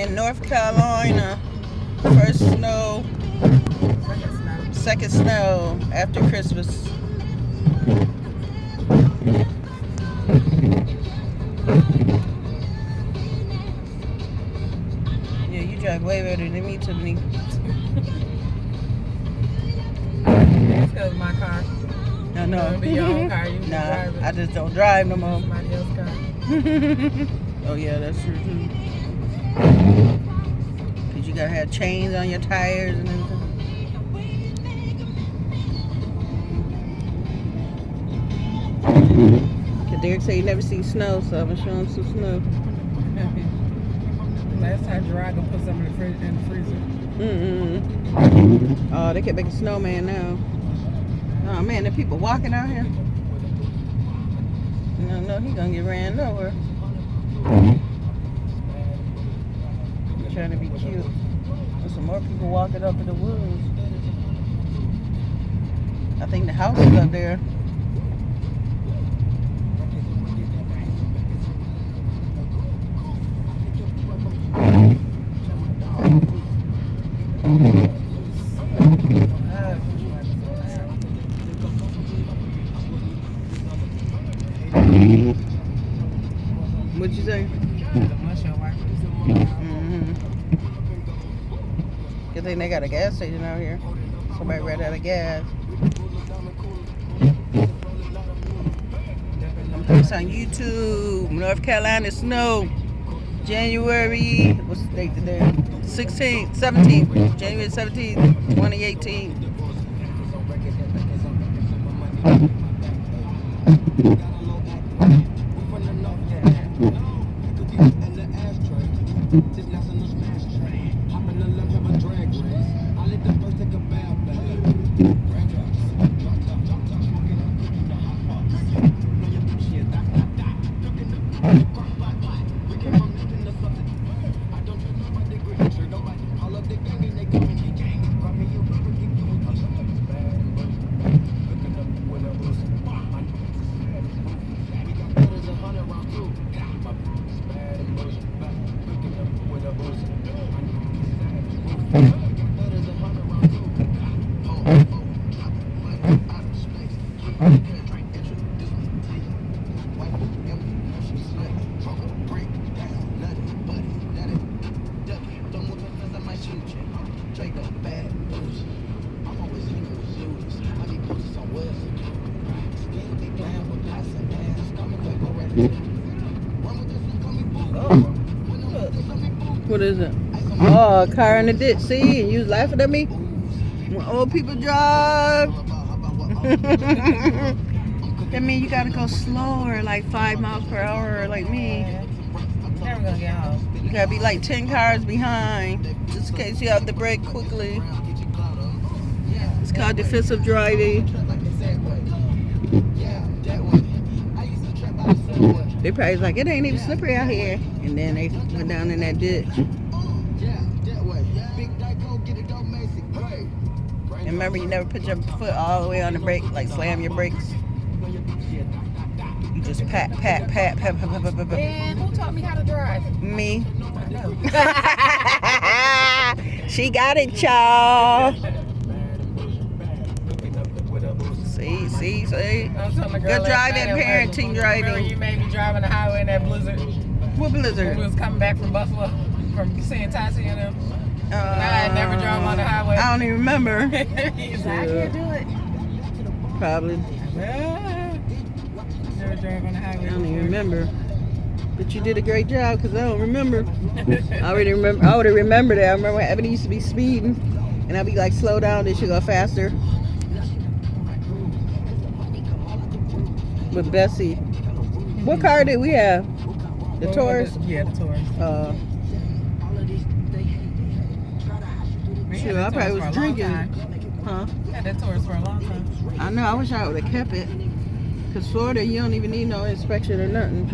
in North Carolina. First snow, second snow after Christmas. Yeah, you drive way better than me, Tiffany. It's because of my car. I know. It'll be your own car. You Nah, drive it. I just don't drive no more. Somebody else's car. Oh yeah, that's true too. Cause you gotta have chains on your tires and everything. Cause Derek said he never see snow, so I'm gonna show him some snow. Last time Gerard gonna put some in the freezer. Oh, they can make a snowman now. Oh man, the people walking out here. No, he gonna get ran over. Trying to be cute. There's some more people walking up in the woods. I think the house is up there. What'd you say? Good thing they got a gas station out here. Somebody ran out of gas. I'm putting this on YouTube. North Carolina snow. January, what's the date today? 16th, 17th. January 17th, 2018. What is it? Oh, a car in the ditch. See, and you was laughing at me? When old people drive. That means you gotta go slower, like 5 miles per hour, like me. Never gonna get home. You gotta be like 10 cars behind, just in case you have to brake quickly. It's called defensive driving. They probably was like, it ain't even slippery out here. And then they went down in that ditch. And remember, you never put your foot all the way on the brake, like slam your brakes. You just pat. And who taught me how to drive? Me. I know. She got it, y'all. See. Good driving, parenting, driving. Remember you made me drive on the highway in that blizzard? What blizzard? We was coming back from Buffalo, from seeing Tassie and them. I had never drove on the highway. I don't even remember. He's like, I can't do it. Probably. Never drove on the highway. I don't even remember. But you did a great job because I don't remember. I would have remembered that. I remember when Ebony used to be speeding and I'd be like, slow down, then she'd go faster. With Bessie. What car did we have? The Taurus? Yeah, the Taurus. Sure, I probably was drinking. Huh? Had that Taurus for a long time. I know, I wish I would have kept it. Because Florida, you don't even need no inspection or nothing.